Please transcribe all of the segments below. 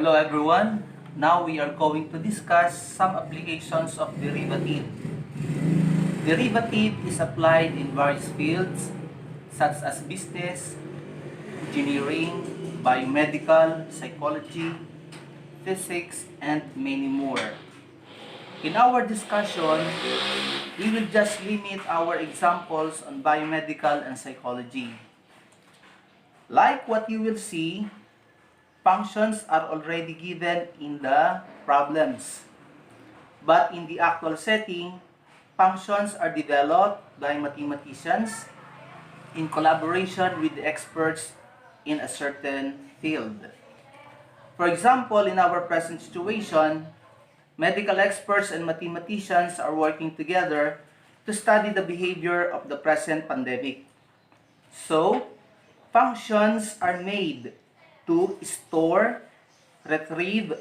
Hello everyone. Now we are going to discuss some applications of derivative. Derivative is applied in various fields such as business, engineering, biomedical, psychology, physics, and many more. In our discussion, we will just limit our examples on biomedical and psychology. Like what you will see, functions are already given in the problems. But in the actual setting, functions are developed by mathematicians in collaboration with the experts in a certain field. For example, in our present situation, medical experts and mathematicians are working together to study the behavior of the present pandemic. So, functions are made to store, retrieve,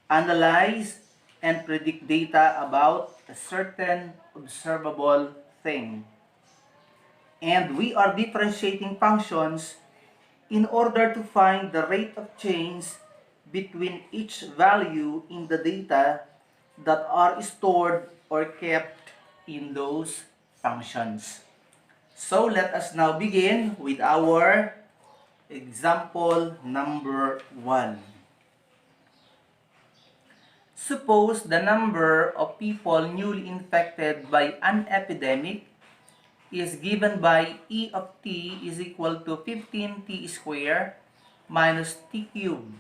analyze, and predict data about a certain observable thing. And we are differentiating functions in order to find the rate of change between each value in the data that are stored or kept in those functions. So let us now begin with our example number 1. Suppose the number of people newly infected by an epidemic is given by E of t is equal to 15t squared minus t cubed,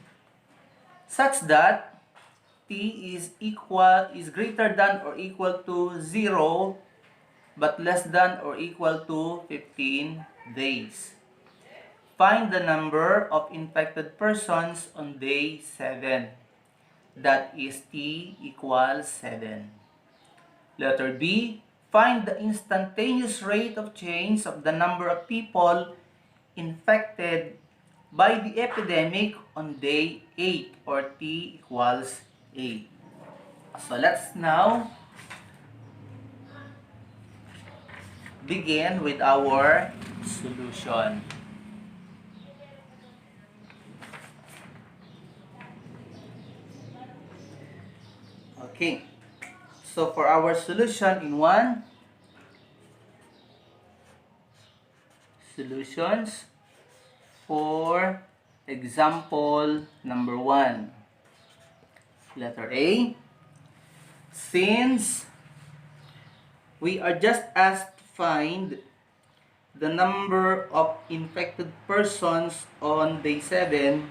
such that t is greater than or equal to 0 but less than or equal to 15 days. Find the number of infected persons on day 7. That is t equals 7. Letter B, find the instantaneous rate of change of the number of people infected by the epidemic on day 8, or t equals 8. So let's now begin with our solution. Okay, so for our solution in 1, solutions for example number 1. Letter A, since we are just asked to find the number of infected persons on day 7,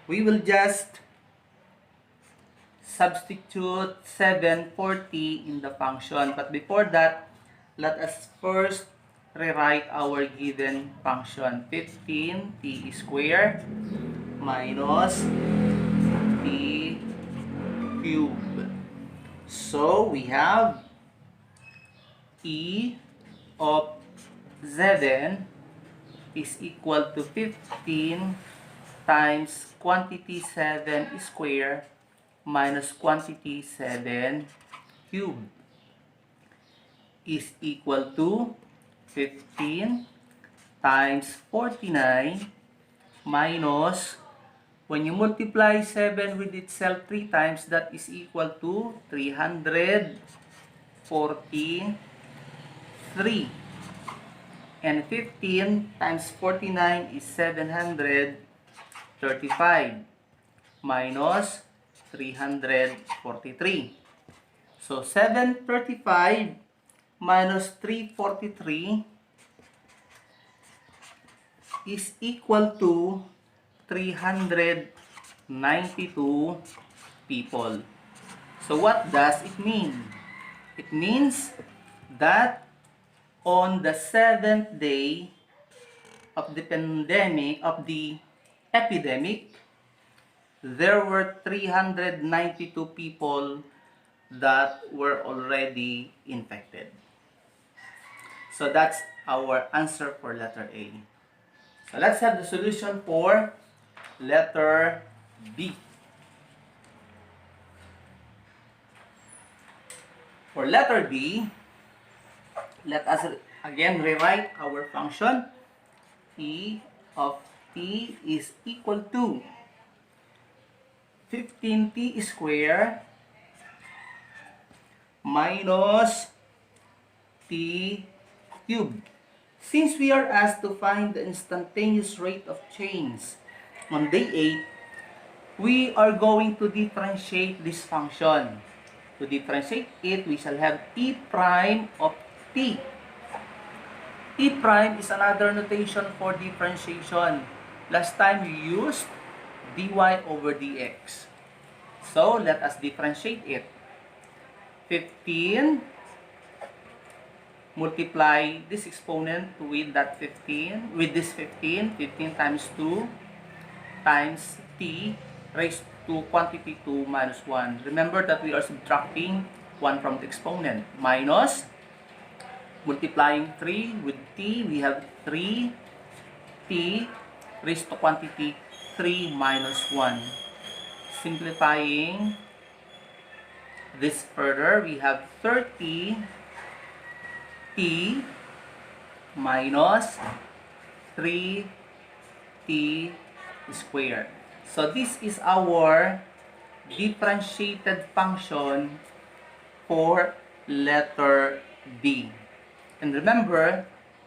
we will just substitute 740 in the function. But before that, let us first rewrite our given function. 15t squared minus t cubed. So we have E of 7 is equal to 15 times quantity 7 squared minus quantity 7 cubed is equal to 15 times 49 minus, when you multiply 7 with itself 3 times, that is equal to 343. And 15 times 49 is 735 minus 343. So 735 minus 343 is equal to 392 people. So what does it mean? It means that on the 7th day of the epidemic, there were 392 people that were already infected. So that's our answer for letter A. So let's have the solution for letter B. For letter B, let us again rewrite our function. E of t is equal to 15t square minus t cubed. Since we are asked to find the instantaneous rate of change on day 8, we are going to differentiate this function. To differentiate it, we shall have e prime of t. E prime is another notation for differentiation. Last time we used dy over dx. So, let us differentiate it. 15 multiply this exponent with that 15, with this 15 times 2 times t raised to quantity 2 minus 1. Remember that we are subtracting 1 from the exponent. Minus, multiplying 3 with t, we have 3t raised to quantity 3 minus 1. Simplifying this further, we have 30 t minus 3t squared. So this is our differentiated function for letter B. And remember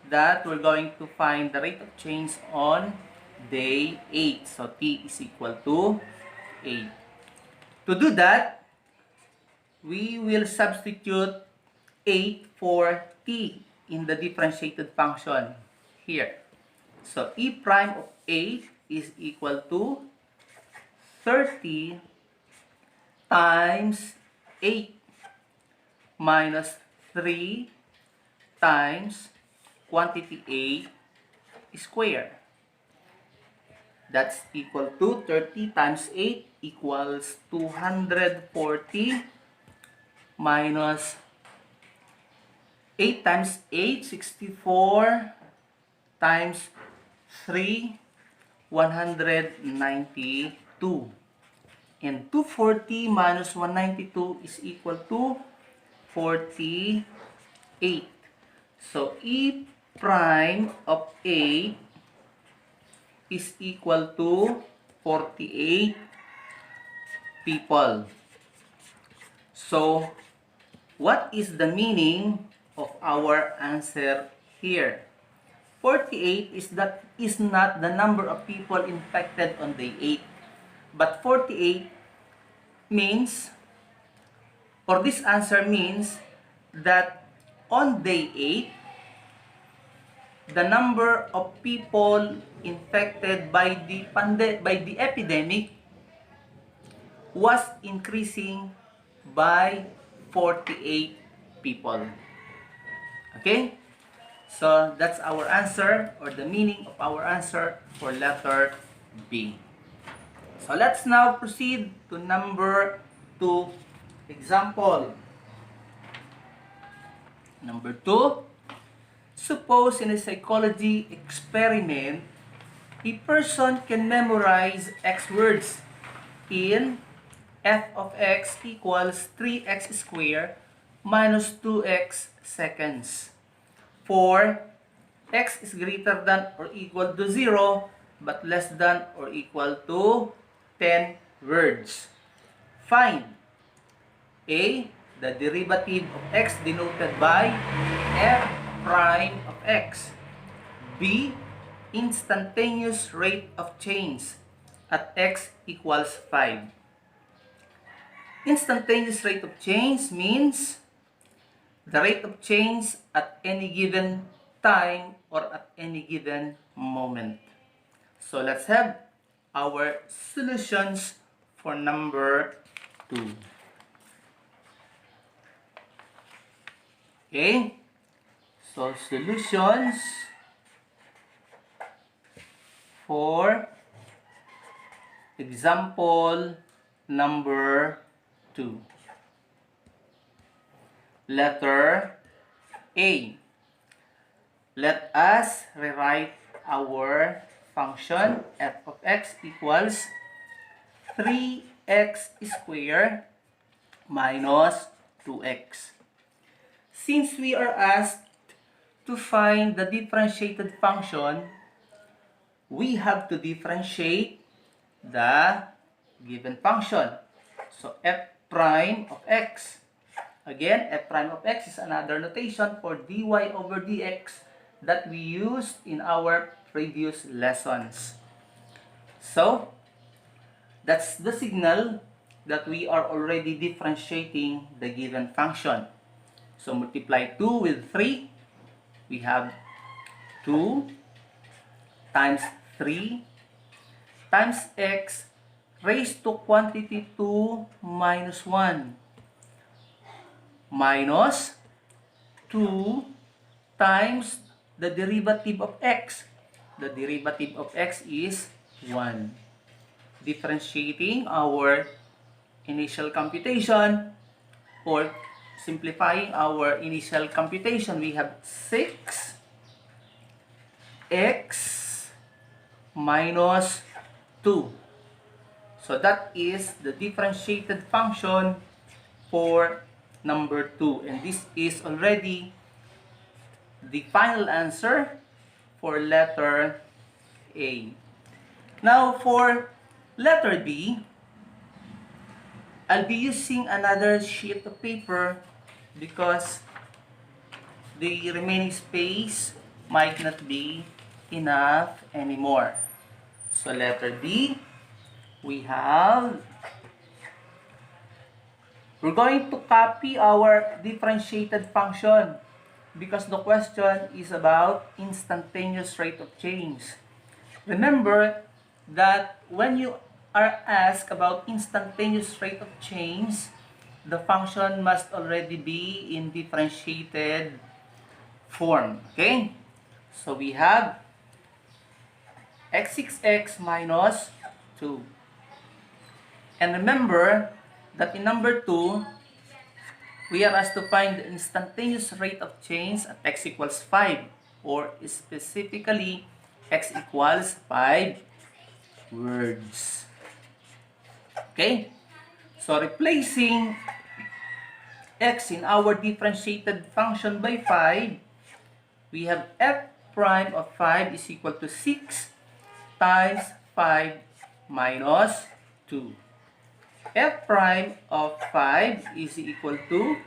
that we're going to find the rate of change on day 8. So t is equal to 8. To do that, we will substitute 8 for t in the differentiated function here. So e prime of 8 is equal to 30 times 8 minus 3 times quantity 8 squared. That's equal to 30 times 8 equals 240 minus 8 times 8, 64 times 3, 192. And 240 minus 192 is equal to 48. So, e prime of 8 is equal to 48 people. So, what is the meaning of our answer here? 48 is not the number of people infected on day 8. But 48 means, or this answer means, that on day 8, the number of people infected by the epidemic was increasing by 48 people. Okay? So, that's our answer, or the meaning of our answer for letter B. So, let's now proceed to number 2 example. Number 2, suppose in a psychology experiment, a person can memorize X words in f of x equals 3x squared minus 2x seconds. For x is greater than or equal to 0 but less than or equal to 10 words. Find A, the derivative of x denoted by f prime of x. B, instantaneous rate of change at x equals 5. Instantaneous rate of change means the rate of change at any given time or at any given moment. So let's have our solutions for number 2. Okay? So solutions for example number 2. Letter A. Let us rewrite our function f of x equals 3x squared minus 2x. Since we are asked to find the differentiated function, we have to differentiate the given function. So f prime of x. Again, f prime of x is another notation for dy over dx that we used in our previous lessons. So, that's the signal that we are already differentiating the given function. So, multiply 2 with 3. We have 2 times 3 times x raised to quantity 2 minus 1 minus 2 times the derivative of x. The derivative of x is 1. Differentiating our initial computation or simplifying our initial computation, we have 6x minus 2. So that is the differentiated function for number 2. And this is already the final answer for letter A. Now for letter B, I'll be using another sheet of paper because the remaining space might not be enough anymore. So letter B, we're going to copy our differentiated function because the question is about instantaneous rate of change. Remember that when you are asked about instantaneous rate of change, the function must already be in differentiated form. Okay? So we have x6x minus 2. And remember that in number 2, we are asked to find the instantaneous rate of change at x equals 5, or specifically x equals 5 words. Okay? So replacing x in our differentiated function by 5, we have f prime of 5 is equal to 6 times 5 minus 2. F prime of 5 is equal to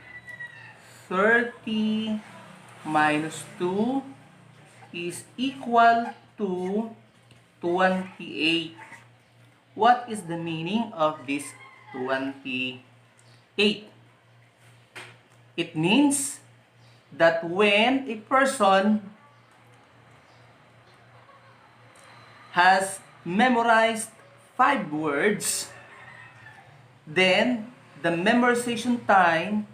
30 minus 2 is equal to 28. What is the meaning of this 28? It means that when a person has memorized 5 words, then the memorization time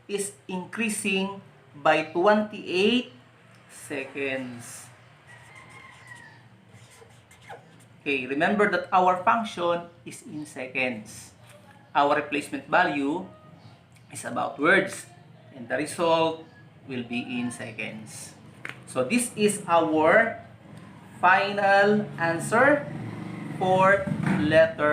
is increasing by 28 seconds. Okay, remember that our function is in seconds. Our replacement value is about words, and the result will be in seconds. So this is our final answer for letter